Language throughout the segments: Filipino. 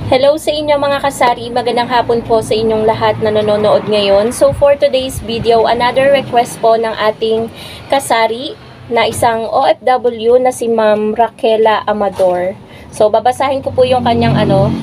Hello sa inyo mga kasari, magandang hapon po sa inyong lahat na nanonood ngayon. So for today's video, another request po ng ating kasari na isang OFW na si Ma'am Raquela Amador. So babasahin ko po yung kanyang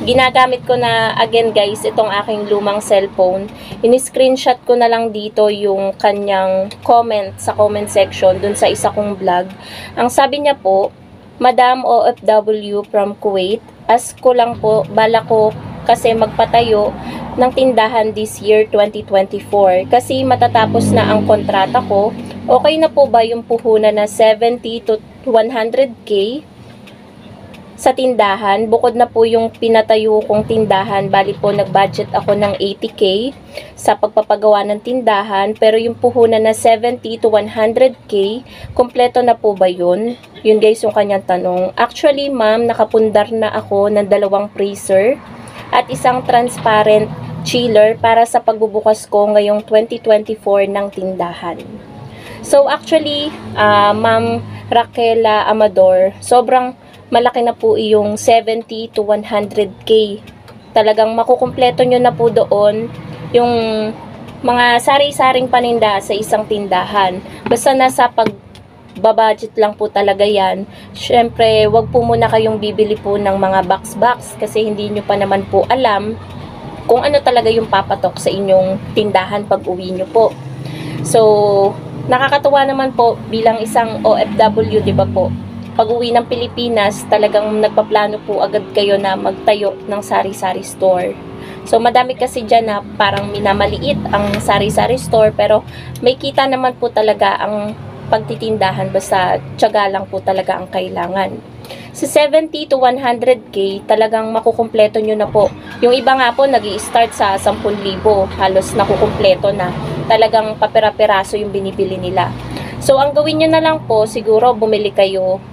ginagamit ko na again guys, itong aking lumang cellphone. Ini-screenshot ko na lang dito yung kanyang comment sa comment section dun sa isa kong vlog. Ang sabi niya po, Madam OFW from Kuwait, ask ko lang po, bala ko kasi magpatayo ng tindahan this year 2024 kasi matatapos na ang kontrata ko. Okay na po ba yung puhunan na 70 to 100k sa tindahan? Bukod na po yung pinatayo kong tindahan, bali po nag-budget ako ng 80k sa pagpapagawa ng tindahan, pero yung puhunan na 70 to 100k, kompleto na po ba yun? Yun guys yung kanyang tanong. Actually ma'am, nakapundar na ako ng 2 freezer at isang transparent chiller para sa pagbubukas ko ngayong 2024 ng tindahan. So actually, Ma'am Raquela Amador, sobrang malaki na po yung 70 to 100k. Talagang makukumpleto nyo na po doon yung mga sari-saring paninda sa isang tindahan. Basta nasa pagbabudget lang po talaga yan. Syempre, wag po muna kayong bibili po ng mga box-box kasi hindi nyo pa naman po alam kung ano talaga yung papatok sa inyong tindahan pag uwi nyo po. So, nakakatuwa naman po bilang isang OFW, di ba po? Pag-uwi ng Pilipinas, talagang nagpaplano po agad kayo na magtayo ng sari-sari store. So, madami kasi dyan na parang minamaliit ang sari-sari store, pero may kita naman po talaga ang pagtitindahan, basta tiyaga lang po talaga ang kailangan. Sa 70 to 100k, talagang makukumpleto nyo na po. Yung iba nga po, nag-i-start sa 10,000, halos nakukumpleto na. Talagang papera-peraso yung binibili nila. So, ang gawin nyo na lang po, siguro bumili kayo.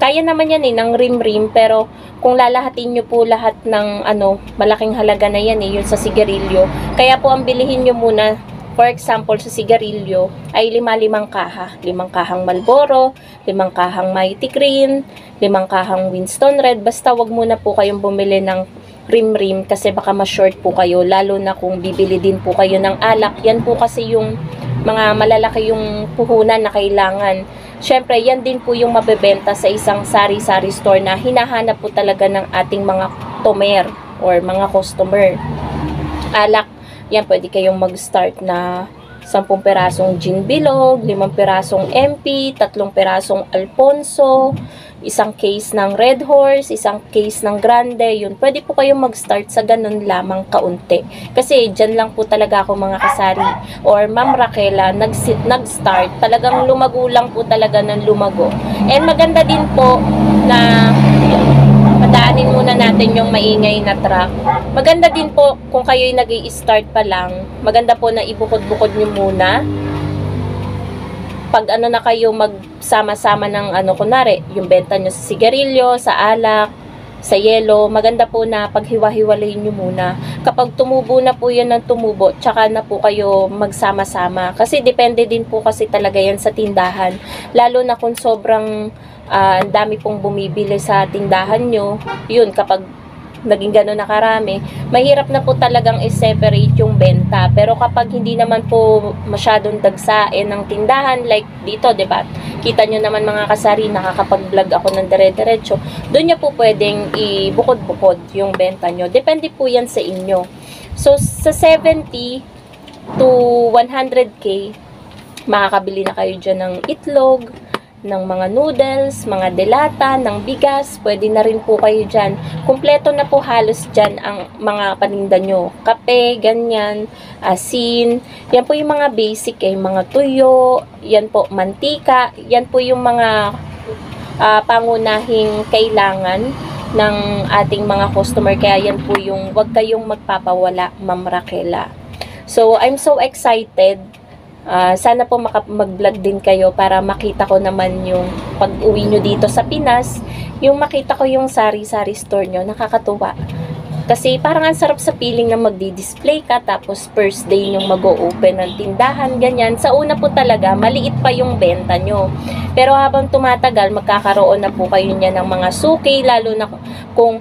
Kaya naman yan ng rim-rim, pero kung lalahatin nyo po lahat ng malaking halaga na yan yun sa sigarilyo. Kaya po ang bilihin nyo muna, for example sa sigarilyo, ay 5 kaha. 5 kahang Marlboro, 5 kahang Mighty Green, 5 kahang Winston Red. Basta wag muna po kayong bumili ng rim-rim kasi baka ma-short po kayo, lalo na kung bibili din po kayo ng alak. Yan po kasi yung mga malalaki yung puhunan na kailangan. Syempre, yan din po yung mabebenta sa isang sari-sari store na hinahanap po talaga ng ating mga tomer or mga customer. Alak, yan pwede kayong mag-start na 10 perasong gin bilog, 5 perasong MP, 3 perasong Alfonso, isang case ng Red Horse, isang case ng Grande, yun. Pwede po kayong mag-start sa ganun lamang kaunti. Kasi dyan lang po talaga ako mga kasari or Ma'am Raquela nag-start. Talagang lumago lang po talaga ng lumago. And maganda din po na padaanin muna natin yung maingay na truck. Maganda din po kung kayo'y nag-i-start pa lang, maganda po na ibukod-bukod nyo muna. Pag na kayo magsama-sama ng kunwari, yung benta nyo sa sigarilyo, sa alak, sa yelo, maganda po na paghiwa-hiwalayin nyo muna. Kapag tumubo na po yan ng tumubo, tsaka na po kayo magsama-sama. Kasi depende din po kasi talaga yan sa tindahan. Lalo na kung sobrang dami pong bumibili sa tindahan nyo, yun, kapag naging gano'n na karami, mahirap na po talagang i-separate yung benta. Pero kapag hindi naman po masyadong dagsain ng tindahan, like dito, diba? Kita nyo naman mga kasari, nakakapag-vlog ako ng dire-diretso. Doon nyo po pwedeng ibukod-bukod yung benta nyo. Depende po yan sa inyo. So, sa 70 to 100k, makakabili na kayo dyan ng itlog, ng mga noodles, mga delata, ng bigas, pwede na rin po kayo dyan. Kumpleto na po halos dyan ang mga paninda nyo. Kape, ganyan, asin, yan po yung mga basic, mga tuyo, yan po, mantika, yan po yung mga pangunahing kailangan ng ating mga customer. Kaya yan po yung, wag kayong magpapawala, Ma'am Raquela. So, I'm so excited. Sana po mag-vlog din kayo para makita ko naman yung pag-uwi nyo dito sa Pinas, yung makita ko yung sari-sari store nyo, nakakatuwa. Kasi parang ang sarap sa feeling na magdi-display ka, tapos first day nyong mag-o-open ng tindahan, ganyan. Sa una po talaga, maliit pa yung benta nyo. Pero habang tumatagal, magkakaroon na po kayo niya ng mga suki, lalo na kung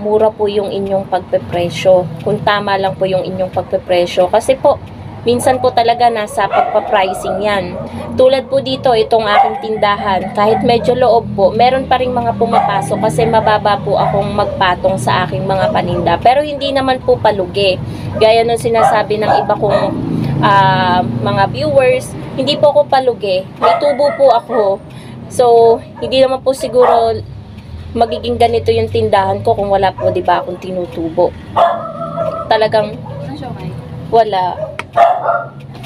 mura po yung inyong pagpepresyo. Kung tama lang po yung inyong pagpepresyo. Kasi po, minsan po talaga nasa pagpa-pricing yan. Tulad po dito, itong aking tindahan, kahit medyo loob po, meron pa rin mga pumapasok kasi mababa po akong magpatong sa aking mga paninda. Pero hindi naman po palugi. Gaya nung sinasabi ng iba kong mga viewers, hindi po ako palugi. May tubo po ako. So, hindi naman po siguro magiging ganito yung tindahan ko kung wala po, di ba, akong tinutubo. Talagang wala.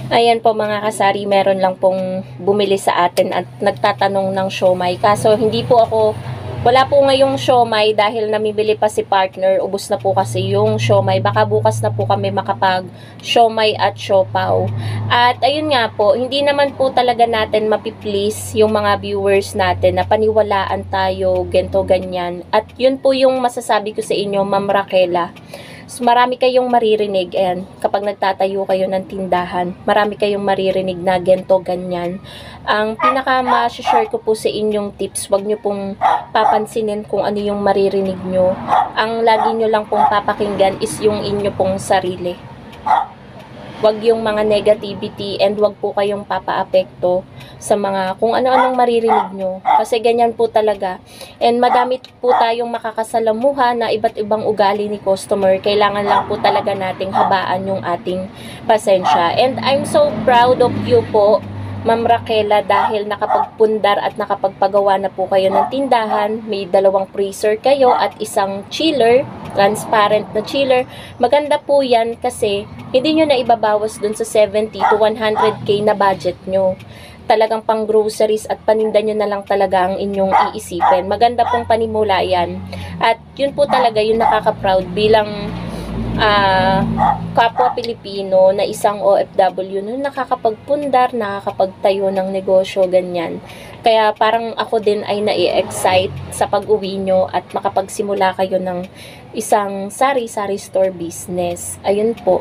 Ayan po mga kasari, meron lang pong bumili sa atin at nagtatanong ng siomai. Kaso hindi po ako, wala po ngayong siomai dahil namimili pa si partner. Ubus na po kasi yung siomai. Baka bukas na po kami makapag siomai at siopaw. At ayun nga po, hindi naman po talaga natin mapiplease yung mga viewers natin na paniwalaan tayo, gento ganyan. At yun po yung masasabi ko sa inyo, Ma'am Raquela. So, marami kayong maririnig, ayan, kapag nagtatayo kayo ng tindahan, marami kayong maririnig na gento, ganyan. Ang pinaka-ma-share ko po sa inyong tips, wag nyo pong papansinin kung ano yung maririnig nyo. Ang lagi nyo lang pong papakinggan is yung inyo pong sarili. Wag yung mga negativity and wag po kayong papaapekto sa mga kung ano-anong maririnig nyo. Kasi ganyan po talaga. And madami po tayong makakasalamuha na iba't ibang ugali ni customer. Kailangan lang po talaga nating habaan yung ating pasensya. And I'm so proud of you po, Ma'am Raquela, dahil nakapagpundar at nakapagpagawa na po kayo ng tindahan. May 2 freezer kayo at isang chiller, transparent na chiller. Maganda po yan kasi hindi nyo na ibabawas dun sa 70 to 100k na budget nyo. Talagang pang groceries at paninda nyo na lang talaga ang inyong iisipin. Maganda pong panimula yan. At yun po talaga yung nakaka-proud bilang kapwa Pilipino na isang OFW na nakakapagpundar, nakakapagtayo ng negosyo, ganyan. Kaya parang ako din ay nai-excite sa pag-uwi nyo at makapagsimula kayo ng isang sari-sari store business. Ayun po.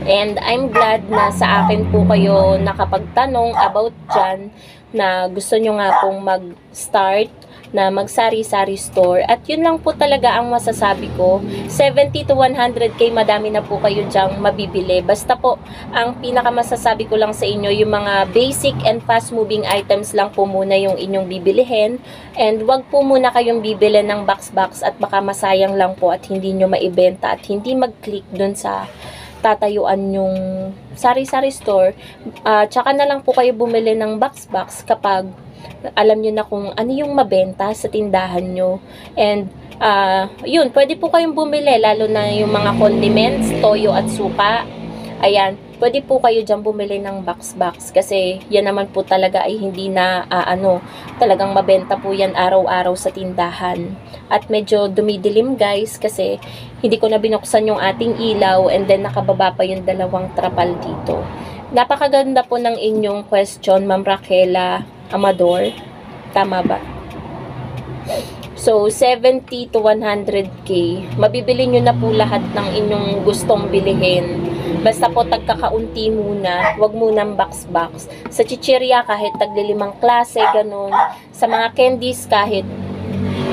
And I'm glad na sa akin po kayo nakapagtanong about dyan na gusto nyo nga pong mag-start na magsari-sari store. At yun lang po talaga ang masasabi ko. 70 to 100k, madami na po kayo dyang mabibili. Basta po, ang pinakamasasabi ko lang sa inyo, yung mga basic and fast-moving items lang po muna yung inyong bibilihin. And wag po muna kayong bibili ng box-box at baka masayang lang po at hindi nyo maibenta at hindi mag-click dun sa tatayuan yung sari-sari store. Tsaka na lang po kayo bumili ng box-box kapag alam nyo na kung ano yung mabenta sa tindahan nyo. And, yun, pwede po kayong bumili, lalo na yung mga condiments, toyo at suka. Ayan, pwede po kayo dyan bumili ng box-box. Kasi, yan naman po talaga ay hindi na, talagang mabenta po yan araw-araw sa tindahan. At medyo dumidilim guys, kasi hindi ko na binuksan yung ating ilaw and then nakababa pa yung 2 trapal dito. Napakaganda po ng inyong question, Ma'am Raquela Amador. Tama ba? So, 70 to 100k. Mabibili nyo na po lahat ng inyong gustong bilihin. Basta po tagkakaunti muna. Huwag munang box-box. Sa chichirya, kahit tagli-5 klase, ganun. Sa mga candies, kahit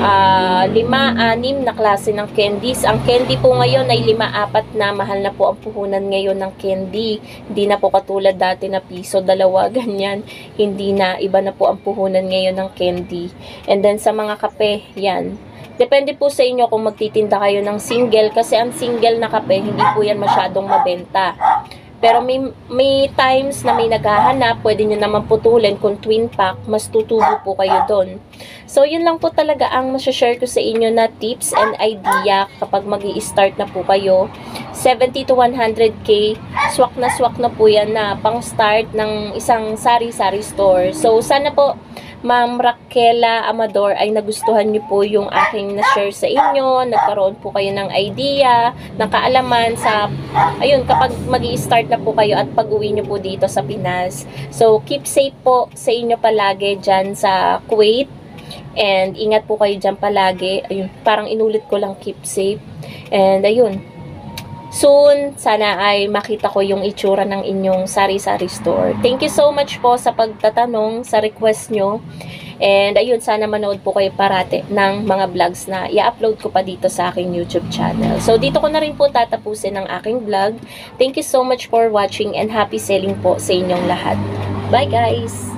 5, 6 na klase ng candies. Ang candy po ngayon ay 5, 4 na. Mahal na po ang puhunan ngayon ng candy. Hindi na po katulad dati na piso, 2, ganyan. Hindi na, iba na po ang puhunan ngayon ng candy. And then sa mga kape, yan. Depende po sa inyo kung magtitinda kayo ng single. Kasi ang single na kape, hindi po yan masyadong mabenta. Pero may times na may naghahanap, pwede nyo naman putulin kung twin pack, mas tutubo po kayo doon. So, yun lang po talaga ang masashare ko sa inyo na tips and idea kapag mag-i-start na po kayo. 70 to 100k, swak na po yan na pang-start ng isang sari-sari store. So, sana po, Ma'am Raquela Amador, ay nagustuhan niyo po yung aking na-share sa inyo. Nagkaroon po kayo ng idea, ng kaalaman sa, ayun, kapag mag-i-start na po kayo at pag-uwi niyo po dito sa Pinas. So, keep safe po sa inyo palagi dyan sa Kuwait. And ingat po kayo dyan palagi. Ayun, parang inulit ko lang, keep safe. And ayun, soon, sana ay makita ko yung itsura ng inyong sari-sari store. Thank you so much po sa pagtatanong, sa request nyo. And ayun, sana manood po kayo parate ng mga vlogs na i-upload ko pa dito sa aking YouTube channel. So, dito ko na rin po tatapusin ang aking vlog. Thank you so much for watching and happy selling po sa inyong lahat. Bye guys!